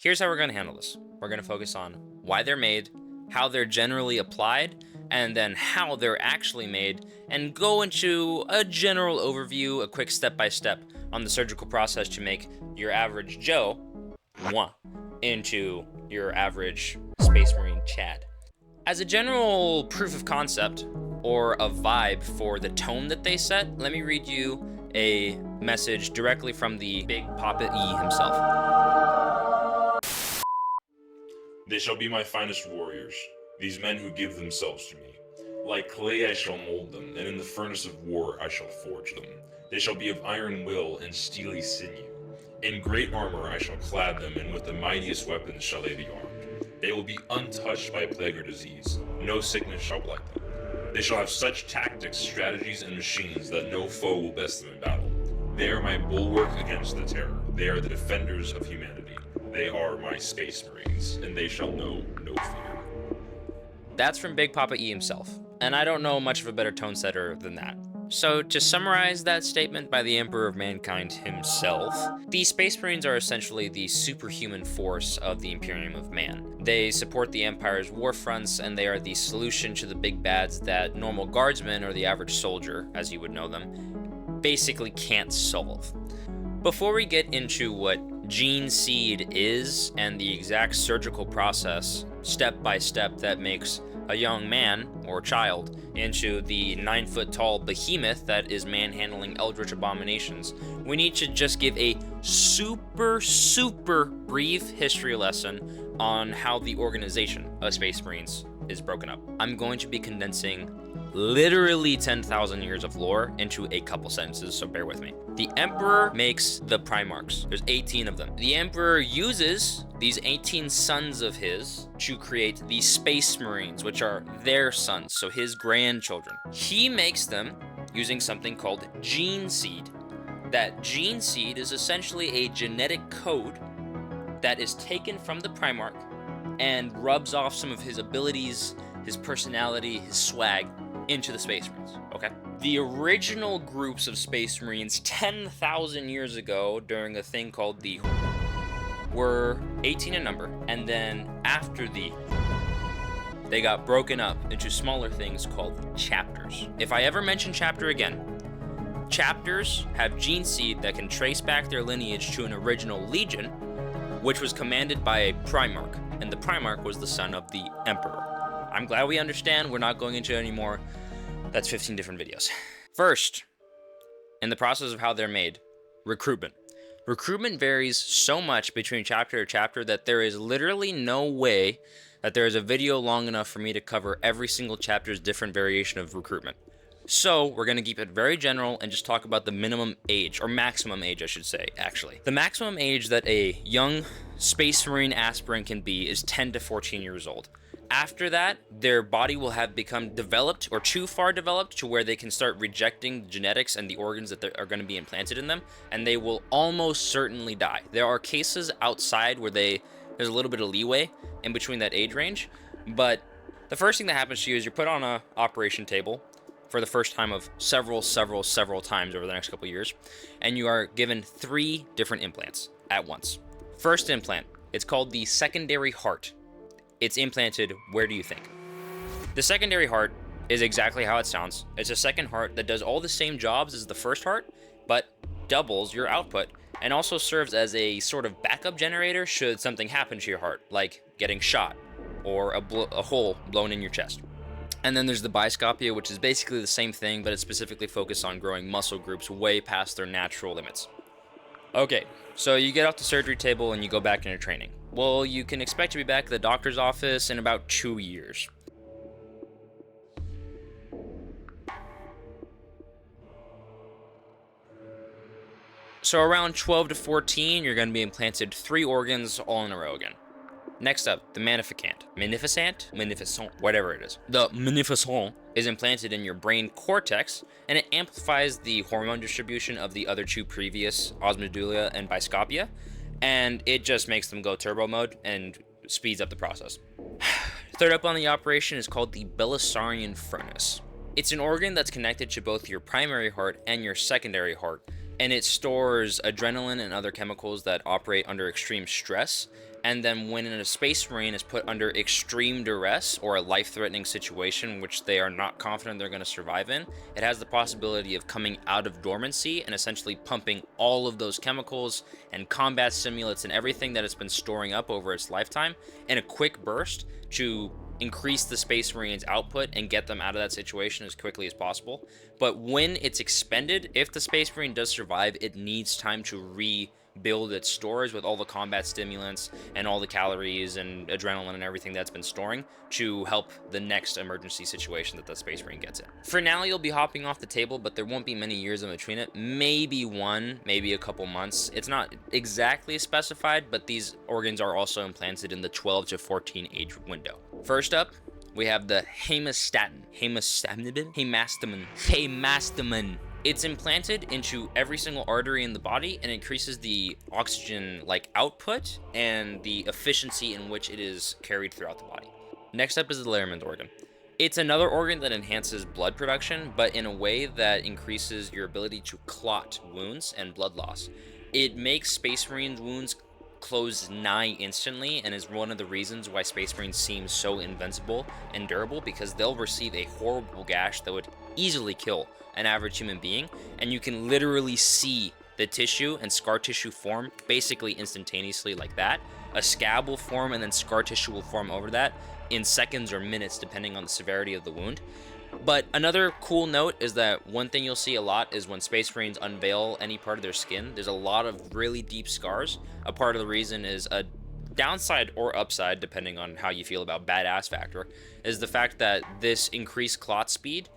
Here's how we're going to handle this. We're going to focus on why they're made, how they're generally applied, and then how they're actually made, and go into a general overview, a quick step-by-step on the surgical process to make your average Joe into your average Space Marine Chad. As a general proof of concept, or a vibe for the tone that they set, let me read you a message directly from the Big Papa E himself. They shall be my finest warriors, these men who give themselves to me. Like clay I shall mold them, and in the furnace of war I shall forge them. They shall be of iron will and steely sinew. In great armor I shall clad them, and with the mightiest weapons shall they be armed. They will be untouched by plague or disease. No sickness shall blight them. They shall have such tactics, strategies, and machines that no foe will best them in battle. They are my bulwark against the terror. They are the defenders of humanity. They are my Space Marines, and they shall know no fear. That's from Big Papa E himself, and I don't know much of a better tone setter than that. So to summarize that statement by the Emperor of Mankind himself, the Space Marines are essentially the superhuman force of the Imperium of Man. They support the Empire's war fronts, and they are the solution to the big bads that normal guardsmen, or the average soldier, as you would know them, basically can't solve. Before we get into what gene seed is and the exact surgical process, step by step, that makes a young man or child into the 9-foot-tall behemoth that is manhandling eldritch abominations, we need to just give a super brief history lesson on how the organization of Space Marines is broken up. I'm going to be condensing literally 10,000 years of lore into a couple sentences, so bear with me. The Emperor makes the Primarchs. There's 18 of them. The Emperor uses these 18 sons of his to create the Space Marines, which are their sons, so his grandchildren. He makes them using something called gene seed. That gene seed is essentially a genetic code that is taken from the Primarch and rubs off some of his abilities, his personality, his swag into the Space Marines, okay? The original groups of Space Marines 10,000 years ago during a thing called the were 18 in number, and then after they got broken up into smaller things called chapters. If I ever mention chapter again, chapters have gene seed that can trace back their lineage to an original legion, which was commanded by a Primarch, and the Primarch was the son of the Emperor. I'm glad we understand. We're not going into it anymore. That's 15 different videos. First, in the process of how they're made, recruitment. Recruitment varies so much between chapter to chapter that there is literally no way that there is a video long enough for me to cover every single chapter's different variation of recruitment. So we're going to keep it very general and just talk about the minimum age, or maximum age, I should say, actually. The maximum age that a young Space Marine aspirant can be is 10 to 14 years old. After that, their body will have become developed, or too far developed, to where they can start rejecting genetics and the organs that are going to be implanted in them, and they will almost certainly die. There are cases outside where there's a little bit of leeway in between that age range, but the first thing that happens to you is you're put on an operation table for the first time of several times over the next couple of years, and you are given 3 different implants at once. First implant, it's called the secondary heart. It's implanted, where do you think? The secondary heart is exactly how it sounds. It's a second heart that does all the same jobs as the first heart, but doubles your output, and also serves as a sort of backup generator should something happen to your heart, like getting shot or a hole blown in your chest. And then there's the biscopia, which is basically the same thing, but it's specifically focused on growing muscle groups way past their natural limits. Okay, so you get off the surgery table and you go back into training. Well, you can expect to be back at the doctor's office in about 2 years. So around 12 to 14, you're going to be implanted 3 organs all in a row again. Next up, the Magnificent, whatever it is. The Magnificent is implanted in your brain cortex, and it amplifies the hormone distribution of the other 2 previous, Osmodulia and Biscopia, and it just makes them go turbo mode and speeds up the process. Third up on the operation is called the Belisarian Furnace. It's an organ that's connected to both your primary heart and your secondary heart, and it stores adrenaline and other chemicals that operate under extreme stress, And then when a Space Marine is put under extreme duress or a life-threatening situation which they are not confident they're going to survive in, it has the possibility of coming out of dormancy and essentially pumping all of those chemicals and combat stimulants and everything that it's been storing up over its lifetime in a quick burst to increase the Space Marine's output and get them out of that situation as quickly as possible. But when it's expended, if the Space Marine does survive, it needs time to rebuild its stores with all the combat stimulants and all the calories and adrenaline and everything that's been storing to help the next emergency situation that the Space Marine gets in. For now, you'll be hopping off the table, but there won't be many years in between it. Maybe one, maybe a couple months. It's not exactly specified, but these organs are also implanted in the 12 to 14 age window. First up, we have the hemastatin. Hemastamin. It's implanted into every single artery in the body and increases the oxygen output and the efficiency in which it is carried throughout the body. Next up is the Lehrman's organ. It's another organ that enhances blood production, but in a way that increases your ability to clot wounds and blood loss. It makes Space Marines' wounds close nigh instantly and is one of the reasons why Space Marines seem so invincible and durable, because they'll receive a horrible gash that would easily kill an average human being, and you can literally see the tissue and scar tissue form basically instantaneously like that. A scab will form and then scar tissue will form over that in seconds or minutes depending on the severity of the wound. But another cool note is that one thing you'll see a lot is when Space Marines unveil any part of their skin, there's a lot of really deep scars. A part of the reason is a downside or upside, depending on how you feel about badass factor, is the fact that this increased clot speed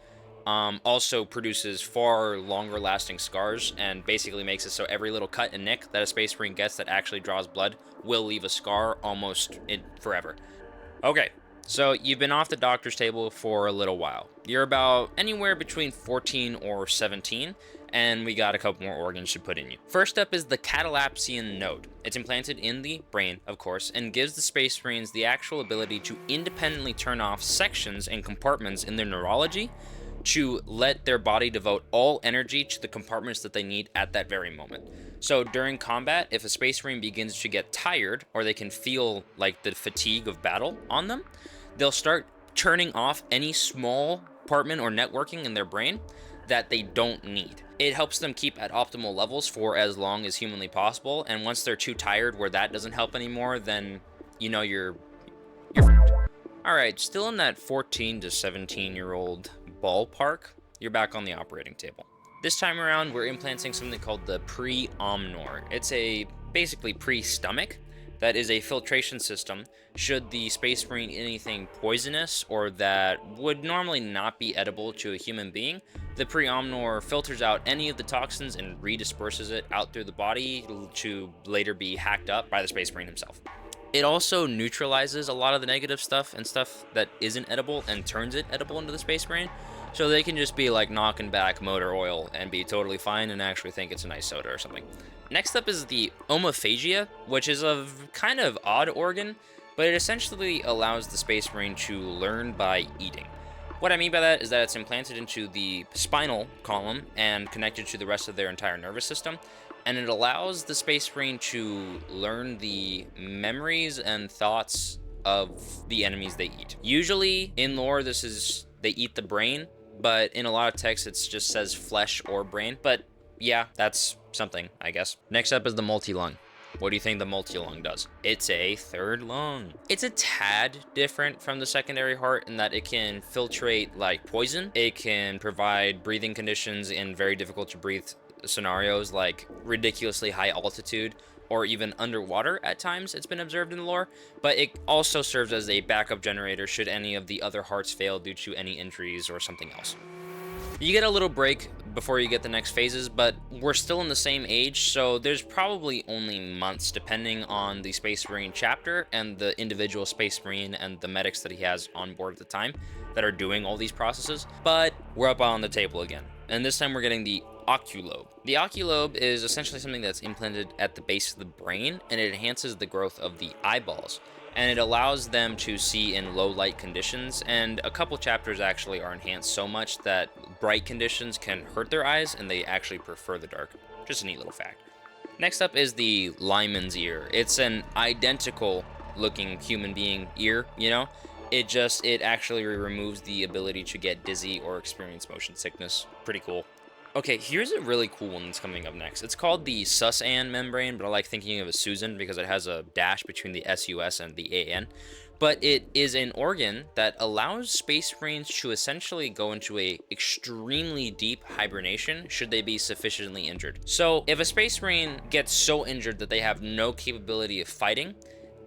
also produces far longer lasting scars and basically makes it so every little cut and nick that a Space Marine gets that actually draws blood will leave a scar almost forever. Okay. So you've been off the doctor's table for a little while. You're about anywhere between 14 or 17, and we got a couple more organs to put in you. First up is the catalepsian node. It's implanted in the brain, of course, and gives the Space Marines the actual ability to independently turn off sections and compartments in their neurology to let their body devote all energy to the compartments that they need at that very moment. So during combat, if a Space Marine begins to get tired, or they can feel like the fatigue of battle on them, they'll start turning off any small compartment or networking in their brain that they don't need. It helps them keep at optimal levels for as long as humanly possible, and once they're too tired where that doesn't help anymore, then you're fucked. Alright, still in that 14 to 17-year-old ballpark, you're back on the operating table. This time around, we're implanting something called the pre-omnor. It's a basically pre-stomach that is a filtration system should the Space Marine eat anything poisonous or that would normally not be edible to a human being. The pre-omnor filters out any of the toxins and redisperses it out through the body to later be hacked up by the Space Marine himself. It also neutralizes a lot of the negative stuff and stuff that isn't edible and turns it edible into the Space Marine, so they can just be like knocking back motor oil and be totally fine and actually think it's a nice soda or something. Next up is the omophagia, which is a kind of odd organ, but it essentially allows the Space Marine to learn by eating. What I mean by that is that it's implanted into the spinal column and connected to the rest of their entire nervous system, and it allows the Space Marine to learn the memories and thoughts of the enemies they eat. Usually in lore, this is they eat the brain, but in a lot of texts it just says flesh or brain, but yeah, that's something, I guess. Next up is the multi-lung. What do you think the multi-lung does? It's a third lung. It's a tad different from the secondary heart in that it can filtrate like poison. It can provide breathing conditions in very difficult to breathe scenarios like ridiculously high altitude or even underwater at times, it's been observed in the lore, but it also serves as a backup generator should any of the other hearts fail due to any injuries or something else. You get a little break before you get the next phases, but we're still in the same age, so there's probably only months depending on the Space Marine chapter and the individual Space Marine and the medics that he has on board at the time that are doing all these processes. But we're up on the table again, and this time we're getting the oculobe. The oculobe is essentially something that's implanted at the base of the brain, and it enhances the growth of the eyeballs, and it allows them to see in low light conditions, and a couple chapters actually are enhanced so much that bright conditions can hurt their eyes and they actually prefer the dark. Just a neat little fact. Next up is the lineman's ear. It's an identical looking human being ear, you know? It actually removes the ability to get dizzy or experience motion sickness. Pretty cool. Okay, here's a really cool one that's coming up next. It's called the Susan membrane, but I like thinking of it as Susan because it has a dash between the SUS and the AN. But it is an organ that allows space marines to essentially go into a extremely deep hibernation should they be sufficiently injured. So if a space marine gets so injured that they have no capability of fighting,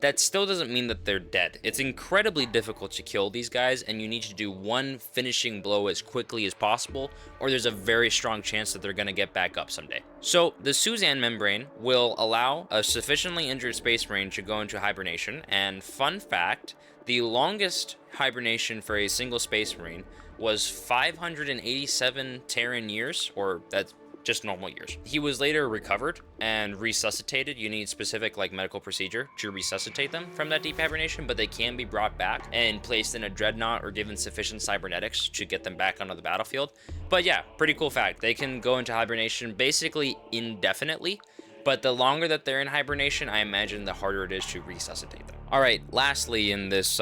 that still doesn't mean that they're dead. It's incredibly difficult to kill these guys, and you need to do one finishing blow as quickly as possible, or there's a very strong chance that they're going to get back up someday. So the Susan membrane will allow a sufficiently injured space marine to go into hibernation, and fun fact, the longest hibernation for a single space marine was 587 Terran years, or that's just normal years. He was later recovered and resuscitated. You need specific medical procedure to resuscitate them from that deep hibernation, but they can be brought back and placed in a dreadnought or given sufficient cybernetics to get them back onto the battlefield. But yeah, pretty cool fact. They can go into hibernation basically indefinitely, but the longer that they're in hibernation, I imagine the harder it is to resuscitate them. All right, lastly in this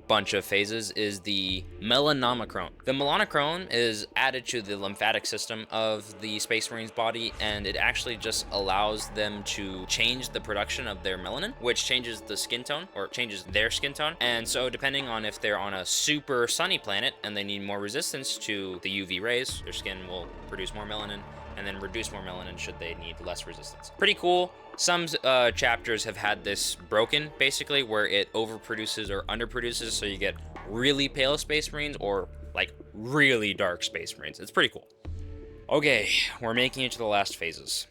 bunch of phases is the melanomicron. The melanomicron is added to the lymphatic system of the Space Marine's body, and it actually just allows them to change the production of their melanin, which changes the skin tone, or changes their skin tone. And so depending on if they're on a super sunny planet and they need more resistance to the UV rays, their skin will produce more melanin, and then reduce more melanin should they need less resistance. Pretty cool. Some chapters have had this broken, basically, where it overproduces or underproduces, so you get really pale Space Marines or really dark Space Marines. It's pretty cool. Okay, we're making it to the last phases.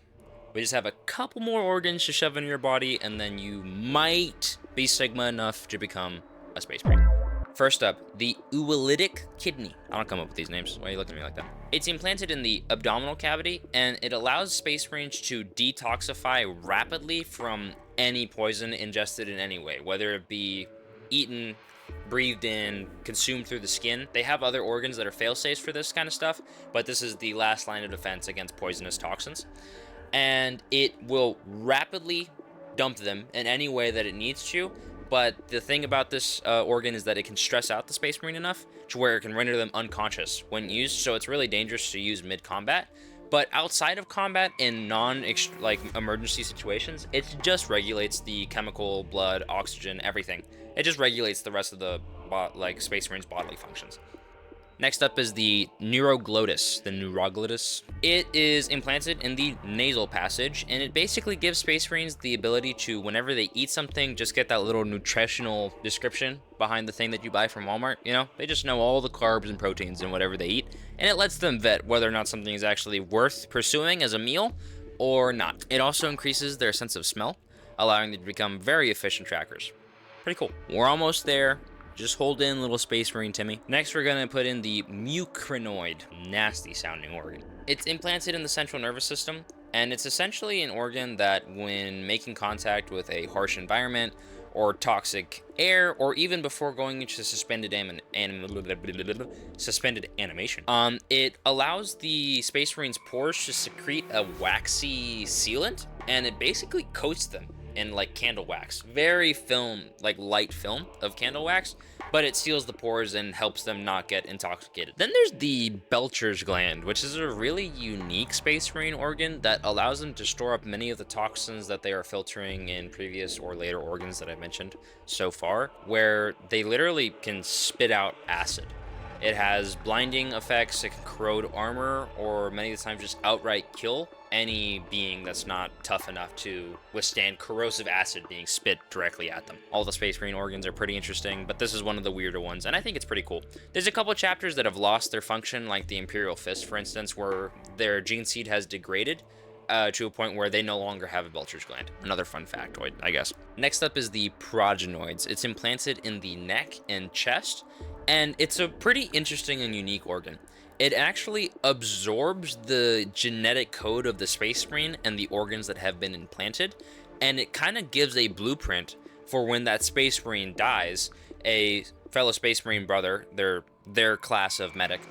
We just have a couple more organs to shove in your body, and then you might be Sigma enough to become a Space Marine. First up, the oolitic kidney. I don't come up with these names. Why are you looking at me like that? It's implanted in the abdominal cavity, and it allows Space Marines to detoxify rapidly from any poison ingested in any way, whether it be eaten, breathed in, consumed through the skin. They have other organs that are fail-safes for this kind of stuff, but this is the last line of defense against poisonous toxins. And it will rapidly dump them in any way that it needs to. But the thing about this organ is that it can stress out the Space Marine enough to where it can render them unconscious when used, so it's really dangerous to use mid-combat. But outside of combat, in emergency situations, it just regulates the chemical, blood, oxygen, everything. It just regulates the rest of the Space Marine's bodily functions. Next up is the neuroglottis. It is implanted in the nasal passage, and it basically gives Space Marines the ability to, whenever they eat something, just get that little nutritional description behind the thing that you buy from Walmart. You know, they just know all the carbs and proteins in whatever they eat, and it lets them vet whether or not something is actually worth pursuing as a meal or not. It also increases their sense of smell, allowing them to become very efficient trackers. Pretty cool. We're almost there. Just hold in, little Space Marine Timmy. Next, we're going to put in the mucrinoid. Nasty sounding organ. It's implanted in the central nervous system, and it's essentially an organ that, when making contact with a harsh environment or toxic air, or even before going into suspended animation, it allows the Space Marine's pores to secrete a waxy sealant, and it basically coats them in candle wax. Very light film of candle wax, but it seals the pores and helps them not get intoxicated. Then there's the Belcher's gland, which is a really unique Space Marine organ that allows them to store up many of the toxins that they are filtering in previous or later organs that I've mentioned so far, where they literally can spit out acid. It has blinding effects, it can corrode armor, or many of the times just outright kill any being that's not tough enough to withstand corrosive acid being spit directly at them. All the Space Marine organs are pretty interesting, but this is one of the weirder ones, and I think it's pretty cool. There's a couple chapters that have lost their function, like the Imperial Fist, for instance, where their gene seed has degraded to a point where they no longer have a Belcher's gland. Another fun factoid, I guess. Next up is the progenoids. It's implanted in the neck and chest, and it's a pretty interesting and unique organ. It actually absorbs the genetic code of the Space Marine and the organs that have been implanted, and it kind of gives a blueprint for when that Space Marine dies, a fellow Space Marine brother, their class of medic,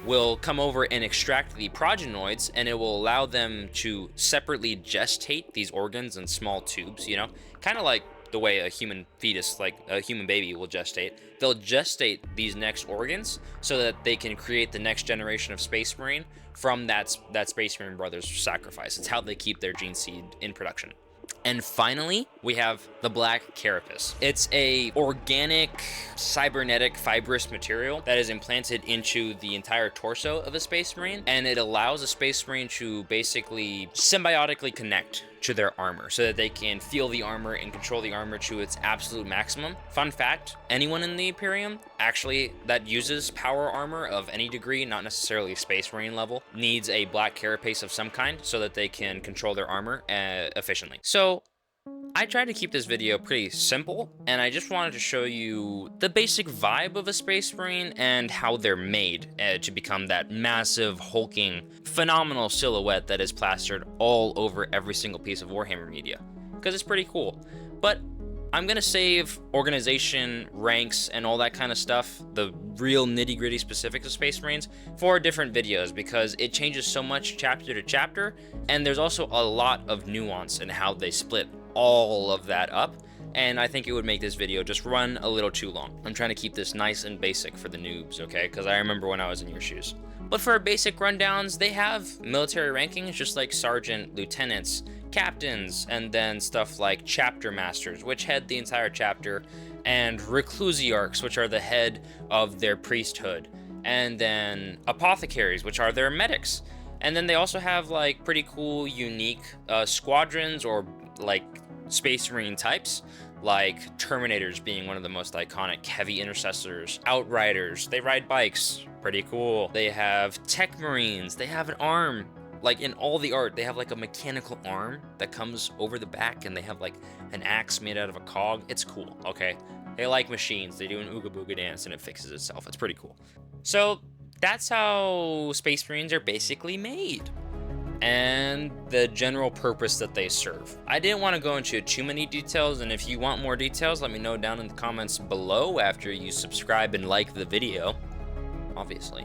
will come over and extract the progenoids, and it will allow them to separately gestate these organs in small tubes, you know, kind of like the way a human fetus, like a human baby, will gestate. They'll gestate these next organs so that they can create the next generation of Space Marine from that Space Marine brother's sacrifice. It's how they keep their gene seed in production. And finally, we have the black carapace. It's a organic, cybernetic, fibrous material that is implanted into the entire torso of a Space Marine, and it allows a Space Marine to basically symbiotically connect to their armor so that they can feel the armor and control the armor to its absolute maximum. Fun fact, anyone in the Imperium actually that uses power armor of any degree, not necessarily Space Marine level, needs a black carapace of some kind so that they can control their armor efficiently. So I tried to keep this video pretty simple, and I just wanted to show you the basic vibe of a Space Marine and how they're made to become that massive, hulking, phenomenal silhouette that is plastered all over every single piece of Warhammer media, because it's pretty cool. But I'm gonna save organization, ranks, and all that kind of stuff, the real nitty-gritty specifics of Space Marines, for different videos, because it changes so much chapter to chapter, and there's also a lot of nuance in how they split all of that up, and I think it would make this video just run a little too long. I'm trying to keep this nice and basic for the noobs, okay? Because I remember when I was in your shoes. But for basic rundowns, they have military rankings just like sergeant, lieutenants, captains, and then stuff like chapter masters, which head the entire chapter, and reclusiarchs, which are the head of their priesthood, and then apothecaries, which are their medics. And then they also have like pretty cool, unique squadrons or like Space Marine types, like Terminators being one of the most iconic, heavy intercessors, Outriders, they ride bikes, pretty cool. They have Tech Marines, they have an arm, like in all the art, they have like a mechanical arm that comes over the back, and they have like an axe made out of a cog. It's cool, okay? They like machines, they do an ooga booga dance and it fixes itself. It's pretty cool. So that's how Space Marines are basically made, and the general purpose that they serve. I didn't want to go into too many details, and if you want more details, let me know down in the comments below after you subscribe and like the video, obviously.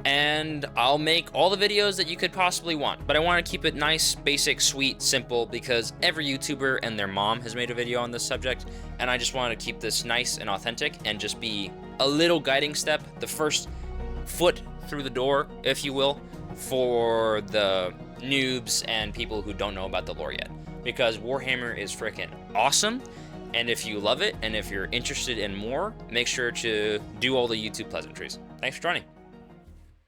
And I'll make all the videos that you could possibly want, but I want to keep it nice, basic, sweet, simple, because every YouTuber and their mom has made a video on this subject, and I just want to keep this nice and authentic and just be a little guiding step, the first foot through the door, if you will, for the noobs and people who don't know about the lore yet, because Warhammer is freaking awesome. And if you love it and if you're interested in more, make sure to do all the YouTube pleasantries. Thanks for joining.